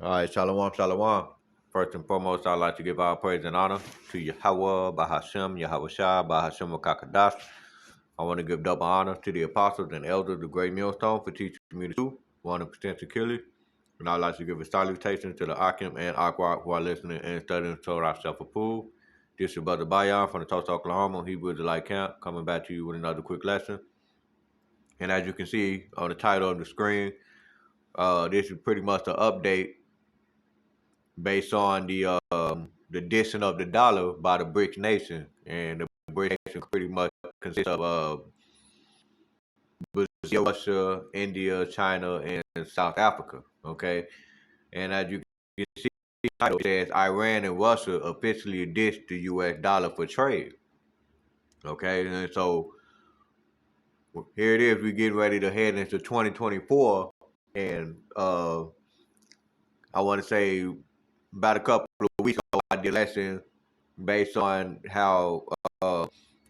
All right, shalom, shalom. First and foremost, I'd like to give our praise and honor to Yahweh, Bahashem, Yahweh Shai, Bahashem Kakadash. I want to give double honor to the apostles and elders of the Great Millstone for teaching me the truth, 100% securely. And I'd like to give a salutation to the Akim and Aqua who are listening and studying Torah self-approved. This is your brother Bayan from the Tulsa, Oklahoma, Hebrew Israelite Camp, coming back to you with another quick lesson. And as you can see on the title of the screen, this is pretty much an update based on the dissing of the dollar by the BRICS nation, and the BRICS nation pretty much consists of Brazil, Russia, India, China, and South Africa. Okay, and as you can see, the title says Iran and Russia officially dissed the U.S. dollar for trade. Okay, and so here it is. We getting ready to head into 2024, and I want to say about a couple of weeks ago, I did a lesson based on how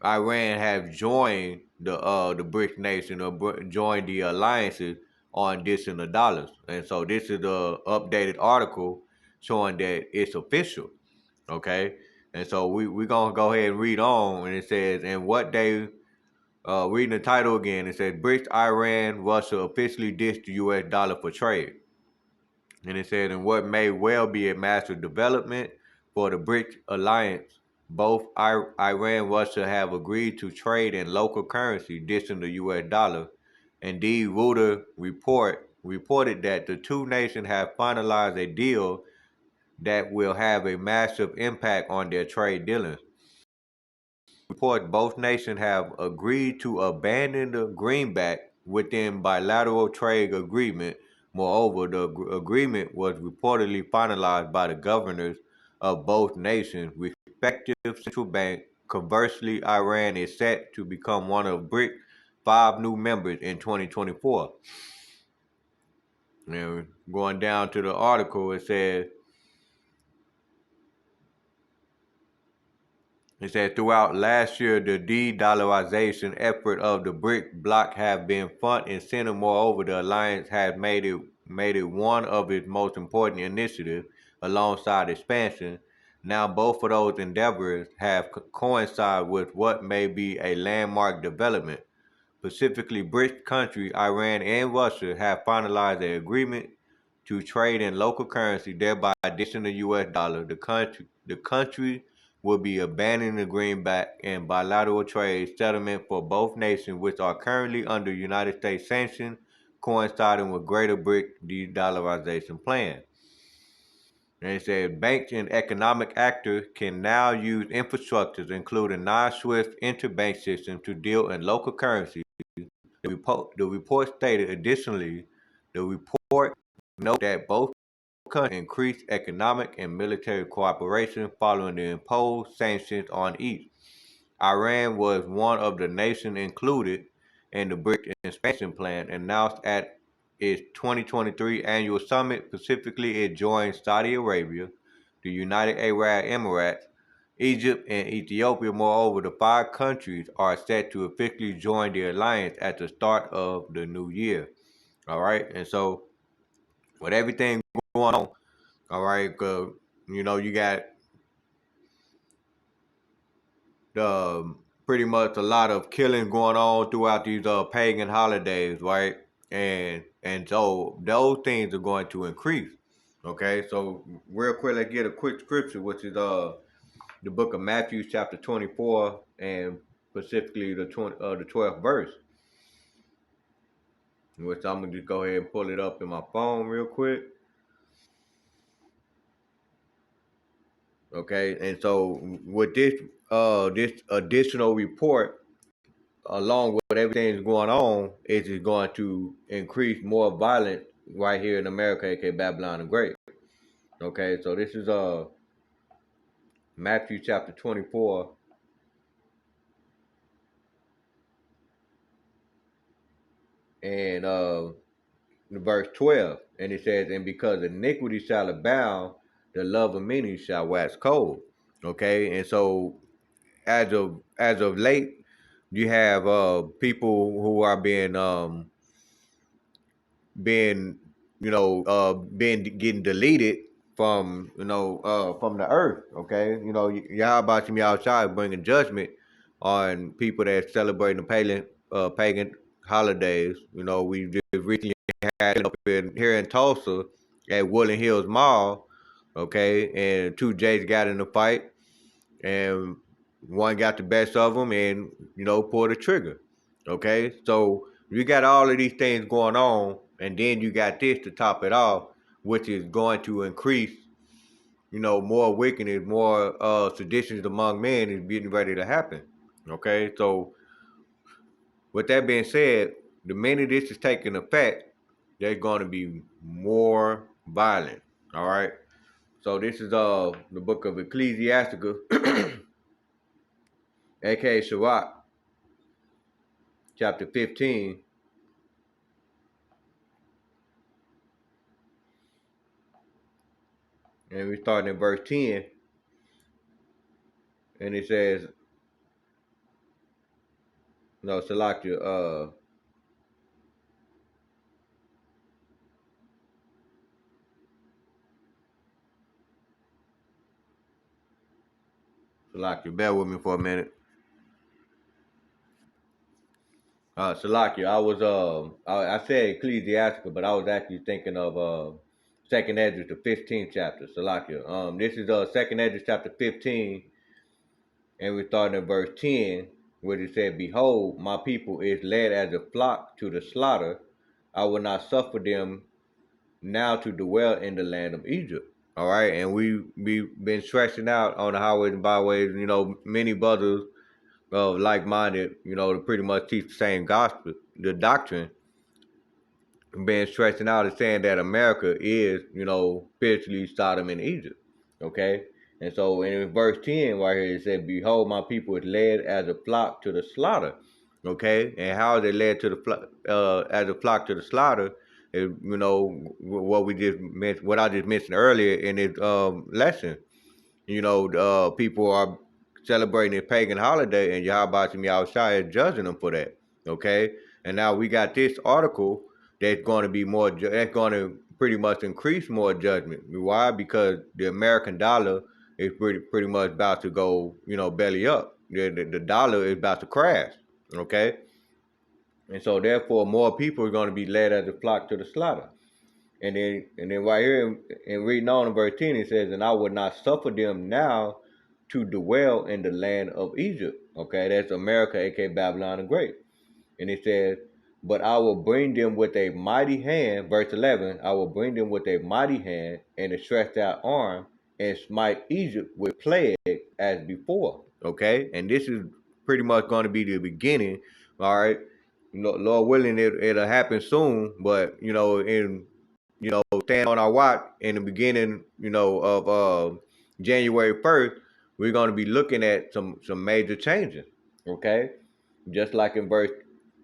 Iran have joined the BRICS nation or joined the alliances on dissing the dollars, and so this is the updated article showing that it's official. Okay, and so we're gonna go ahead and read on, and it says, "And what they." Reading the title again, it says BRICS, Iran, Russia officially dissed the U.S. dollar for trade. And it said, in what may well be a massive development for the BRICS alliance, both Iran and Russia have agreed to trade in local currency, dissing the U.S. dollar. Indeed, Reuters reported that the two nations have finalized a deal that will have a massive impact on their trade dealings. Report both nations have agreed to abandon the greenback within bilateral trade agreement. Moreover, the agreement was reportedly finalized by the governors of both nations' respective central banks. Conversely, Iran is set to become one of BRICS' 5 new members in 2024. And going down to the article, it says, throughout last year, the de-dollarization effort of the BRIC bloc have been front and center. Moreover, the alliance has made it one of its most important initiatives alongside expansion. Now, both of those endeavors have coincided with what may be a landmark development. Specifically, BRICS countries, Iran and Russia, have finalized an agreement to trade in local currency, thereby dishing the U.S. dollar. The country will be abandoning the greenback and bilateral trade settlement for both nations, which are currently under United States sanctions, coinciding with greater BRIC de-dollarization plan. And it says banks and economic actors can now use infrastructures, including non-SWIFT interbank systems, to deal in local currency. The report stated additionally, the report noted that both countries increased economic and military cooperation following the imposed sanctions on each. Iran was one of the nations included in the BRICS expansion plan announced at its 2023 annual summit. Specifically, it joined Saudi Arabia, the United Arab Emirates, Egypt, and Ethiopia. Moreover, the 5 countries are set to officially join the alliance at the start of the new year. All right, and so with everything going on, all right, you got the pretty much a lot of killing going on throughout these pagan holidays, right? And so those things are going to increase. Okay, so real quick, let's get a quick scripture, which is the book of Matthew, chapter 24, and specifically the 12th verse, which I'm gonna just go ahead and pull it up in my phone real quick. Okay, and so with this additional report, along with everything that's going on, it's just going to increase more violence right here in America, aka Babylon the Great. Okay, so this is Matthew chapter 24 and verse 12, and it says, "And because iniquity shall abound, the love of many shall wax cold." Okay, and so as of late, you have people who are being being getting deleted from from the earth. Okay, Yahweh Shem Yahushua is bringing judgment on people that celebrate the pagan holidays. We just recently had up here in Tulsa at Woodland Hills Mall. Okay, and two Jays got in a fight, and one got the best of them, and pulled the trigger. Okay, so you got all of these things going on, and then you got this to top it off, which is going to increase, more wickedness, more seditions among men is getting ready to happen. Okay, so with that being said, the minute this is taking effect, there's going to be more violence. All right. So this is the book of Ecclesiasticus, aka Sirach, chapter 15, and we start in verse 10, and it says, no, Salakia, Salakia, bear with me for a minute. Salakia, I said Ecclesiasticus, but I was actually thinking of Second Esdras, the 15th chapter, Salakia. This is Second Esdras chapter 15, and we start in verse 10, where it said, "Behold, my people is led as a flock to the slaughter. I will not suffer them now to dwell in the land of Egypt." All right, and we've been stretching out on the highways and byways. Many brothers of like-minded, to pretty much teach the same gospel, the doctrine, been stretching out and saying that America is, spiritually Sodom and Egypt. Okay, and so in verse 10 right here it said, "Behold, my people is led as a flock to the slaughter." Okay, and how is it led to the as a flock to the slaughter? Is what we just mentioned, what I just mentioned earlier in this lesson. People are celebrating a pagan holiday, and Yahweh Shem Yahushua is judging them for that. Okay, and now we got this article that's going to be more. That's going to pretty much increase more judgment. Why? Because the American dollar is pretty much about to go, belly up. The dollar is about to crash. Okay, and so therefore more people are going to be led as a flock to the slaughter. And then right here in reading on in verse 10, it says, "And I would not suffer them now to dwell in the land of Egypt." Okay, that's America, aka Babylon the Great. And it says, "But I will bring them with a mighty hand," verse 11, "I will bring them with a mighty hand and a stretched out arm, and smite Egypt with plague as before." Okay, and this is pretty much going to be the beginning. All right, Lord willing, it'll happen soon. But stand on our watch in the beginning, of January 1st, we're going to be looking at some major changes. Okay, just like in verse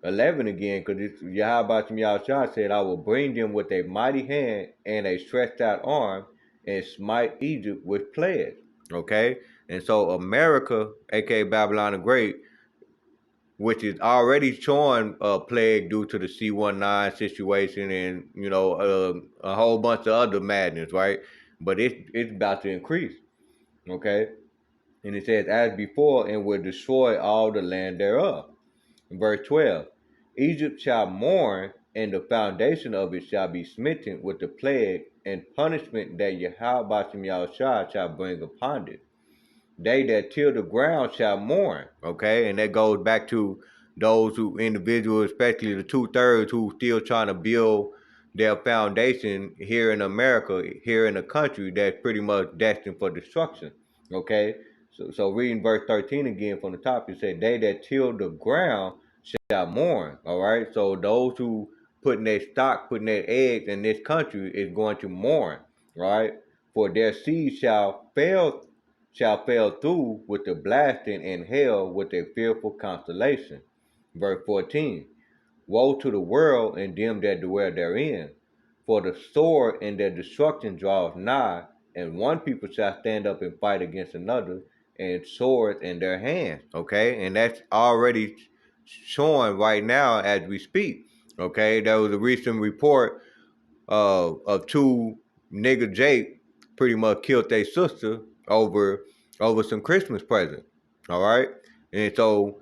11 again, because Yahweh Shem Yahushua said, "I will bring them with a mighty hand and a stretched out arm, and smite Egypt with plagues." Okay, and so America, aka Babylon the Great, which is already showing a plague due to the C-19 situation, and a whole bunch of other madness, right? But it's about to increase. Okay, and it says, "As before, and will destroy all the land thereof." Verse 12, "Egypt shall mourn, and the foundation of it shall be smitten with the plague and punishment that Yahweh Shem Yahushua shall bring upon it. They that till the ground shall mourn." Okay, and that goes back to those who individuals, especially the 2/3 who still trying to build their foundation here in America, here in a country that's pretty much destined for destruction. Okay, so reading verse 13 again from the top, it said, "They that till the ground shall mourn." All right, so those who putting their stock, putting their eggs in this country is going to mourn. Right, for their seed shall fail through with the blasting, and hell with a fearful constellation. Verse 14, "Woe to the world and them that dwell therein, for the sword and their destruction draweth nigh, and one people shall stand up and fight against another, and swords in their hands." Okay, and that's already showing right now as we speak. Okay, there was a recent report of two nigga Jake pretty much killed their sister over some Christmas present. All right, and so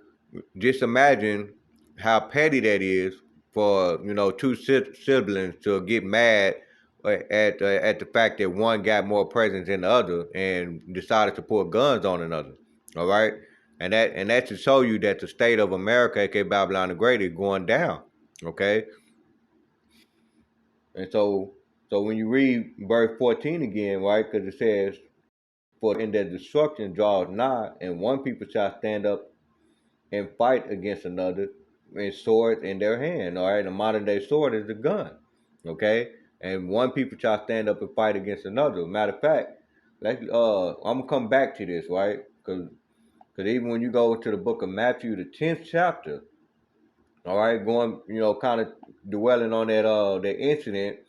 just imagine how petty that is for two siblings to get mad at the fact that one got more presents than the other and decided to put guns on another. All right, and that to show you that the state of America, aka Babylon the Great, is going down. Okay, and so when you read verse 14 again, right, because it says, "For in their destruction draws nigh, and one people shall stand up and fight against another, and swords in their hand." All right, the modern day sword is the gun. Okay, and one people shall stand up and fight against another. Matter of fact, I'm gonna come back to this, right? Because even when you go to the book of Matthew, the 10th chapter, all right, going kind of dwelling on that incident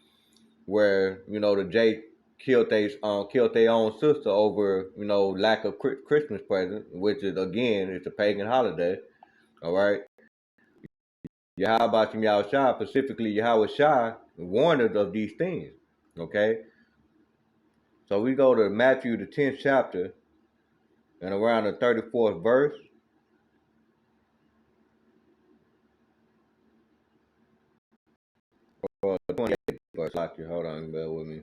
where the Jake killed their own sister over lack of Christmas present, which is again it's a pagan holiday. All right, Yahweh Shah, specifically Yahweh Shah, warned us of these things. Okay, so we go to Matthew the 10th chapter and around the 34th verse. 28th verse. Like you, hold on, bear with me.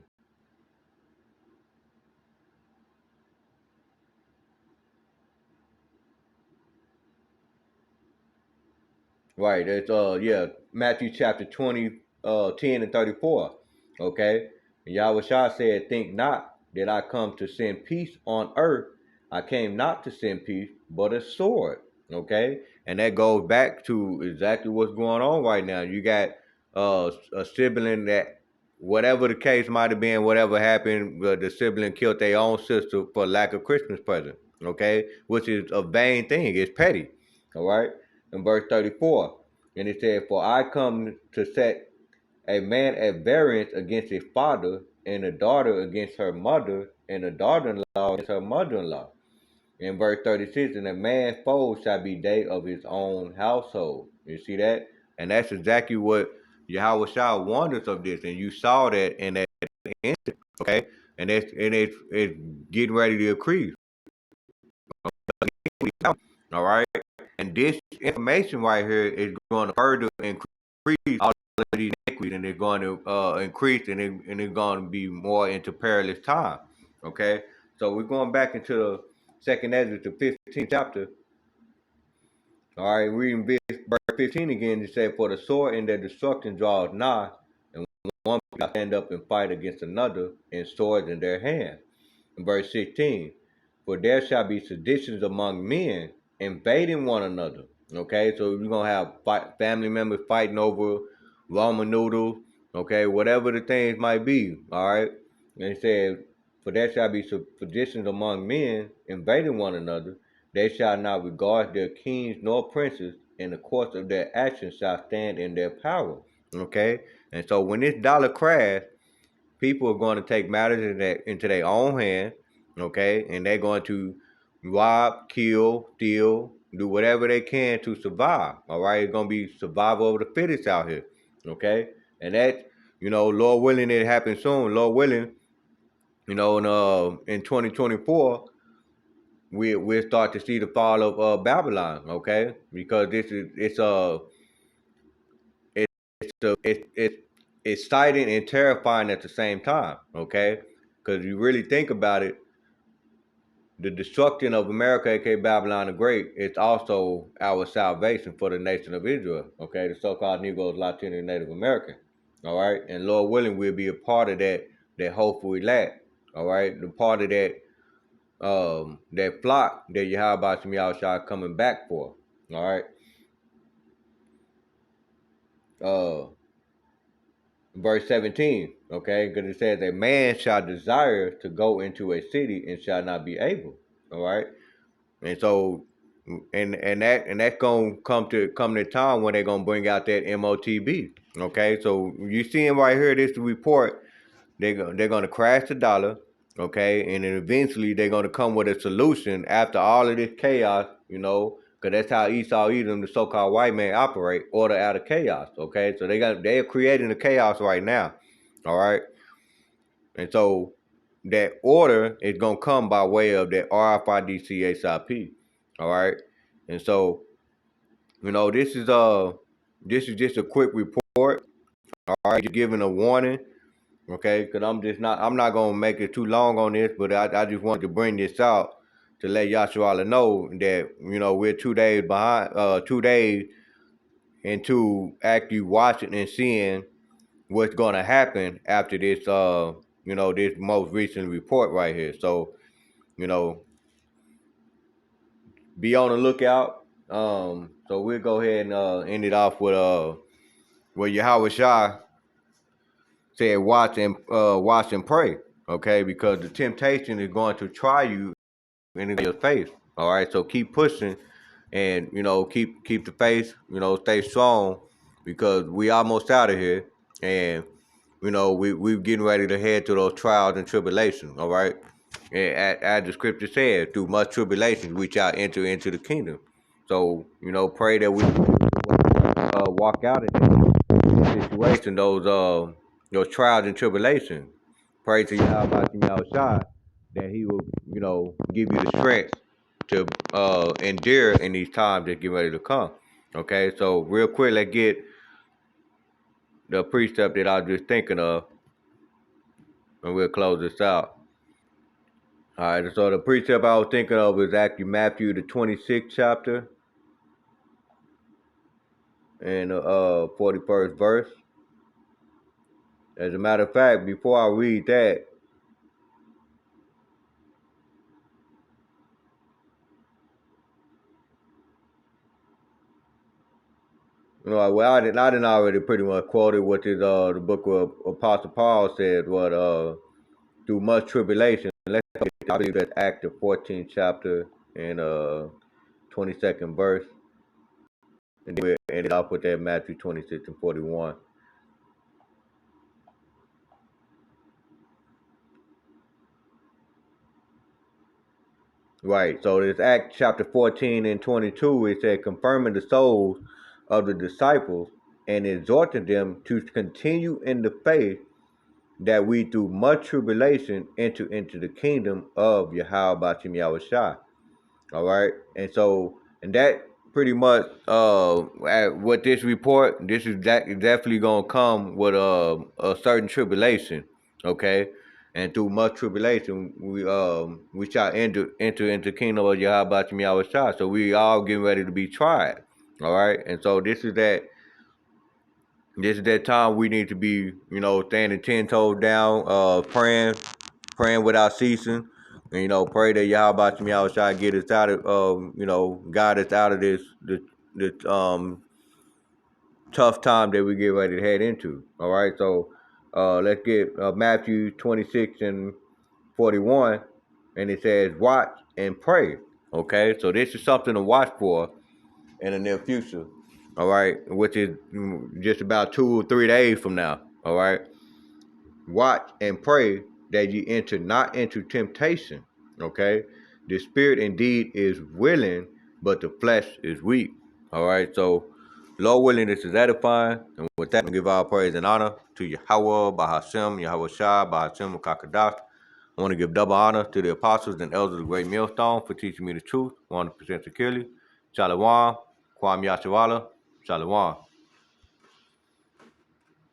Right, it's Matthew chapter 20, 10 and 34. Okay. And Yahweh Shah said, "Think not that I come to send peace on earth. I came not to send peace, but a sword." Okay. And that goes back to exactly what's going on right now. You got a sibling that whatever the case might have been, whatever happened, the sibling killed their own sister for lack of Christmas present. Okay, which is a vain thing. It's petty. All right. In verse 34, and it said, "For I come to set a man at variance against his father, and a daughter against her mother, and a daughter-in-law against her mother-in-law." In verse 36, "And a man's foes shall be they of his own household." You see that? And that's exactly what Yahweh Shah warned us of this. And you saw that in that instant, okay? And it's getting ready to increase. All right? And this information right here is going to further increase all of these iniquities, and it's going to increase, and it's going to be more into perilous time. Okay, so we're going back into the second Ezra, the 15th chapter. All right, reading verse 15 again. It said, "For the sword in their destruction draws nigh, and one shall stand up and fight against another, and swords in their hand." In verse 16, "For there shall be seditions among men, invading one another." Okay, so you're going to have family members fighting over ramen noodles, okay, whatever the things might be, all right? And it says, "For there shall be seditions among men, invading one another. They shall not regard their kings nor princes, and the course of their actions shall stand in their power." Okay, and so when this dollar crash, people are going to take matters into their own hands, okay, and they're going to rob, kill, steal, do whatever they can to survive. All right, it's going to be survival of the fittest out here, okay, and that Lord willing, it happens soon. Lord willing, in 2024, we'll start to see the fall of Babylon, okay, because this is it's exciting and terrifying at the same time, okay? Because you really think about it, the destruction of America, aka Babylon the Great, is also our salvation for the nation of Israel, okay? The so-called Negroes, Latino, and Native American, all right? And Lord willing, we'll be a part of that hopefully lack, all right? The part of that flock that Yahweh Shem Yahushua coming back for, all right? Uh, Verse 17, okay, because it says, "A man shall desire to go into a city and shall not be able." All right, and so, and that's gonna come to time when they're gonna bring out that MOTB. Okay, so you seeing right here, this report, they're gonna crash the dollar, okay, and then eventually they're gonna come with a solution after all of this chaos, because that's how Esau Edom, the so-called white man, operate, order out of chaos. Okay, so they're creating the chaos right now. All right. And so that order is gonna come by way of that RFID All right. And so, this is just a quick report. All right, just giving a warning. Okay, because I'm not gonna make it too long on this, but I just wanted to bring this out to let Yashua know that we're 2 days behind, 2 days into actually watching and seeing what's gonna happen after this, this most recent report right here. So, you know, be on the lookout. So we'll go ahead and end it off with where Yahweh Shai said, watch and pray, okay? Because the temptation is going to try you in your face. All right, so keep pushing, and keep the faith. Stay strong, because we almost out of here, and we're getting ready to head to those trials and tribulations. All right, and as the scripture says, through much tribulation we shall enter into the kingdom. So pray that we walk out of that situation, those trials and tribulations. Pray to Yahweh Shai that He will give you the strength to endure in these times that get ready to come. Okay, so real quick, let's get the precept that I was just thinking of, and we'll close this out. All right, so the precept I was thinking of is actually Matthew the 26th chapter and 41st verse. As a matter of fact, before I read that, well, I didn't already pretty much quoted what is the book of Apostle Paul said, what through much tribulation. I believe that's Acts the 14th chapter and 22nd verse, and then we ended off with that Matthew 26 and 41. Right. So this Acts chapter 14 and 22, it said, confirming the souls of the disciples and exhorting them to continue in the faith, that we through much tribulation enter into the kingdom of Yahweh Bashim Yahushua. All right. And that pretty much what this report, this is definitely gonna come with a certain tribulation. Okay. And through much tribulation, we shall enter into the kingdom of Yahweh Bashim Yahushua. So we all getting ready to be tried. All right. And so this is that time we need to be, standing 10 toes down, praying without ceasing. And, pray that Yahweh Shai try to get us out of, guide us out of this tough time that we get ready to head into. All right, so let's get Matthew 26 and 41, and it says, watch and pray. Okay, so this is something to watch for in the near future. All right, which is just about 2 or 3 days from now. All right, watch and pray that ye enter not into temptation. Okay, the spirit indeed is willing, but the flesh is weak. All right, so Lord willing, this is edifying, and with that, we give all praise and honor to Yahweh, Bahashem, Yahweh Shai, Bahashem, Kakadash. I want to give double honor to the apostles and elders of the Great Millstone for teaching me the truth 100% securely. Shalom, Kwam Yasharala, Shalom.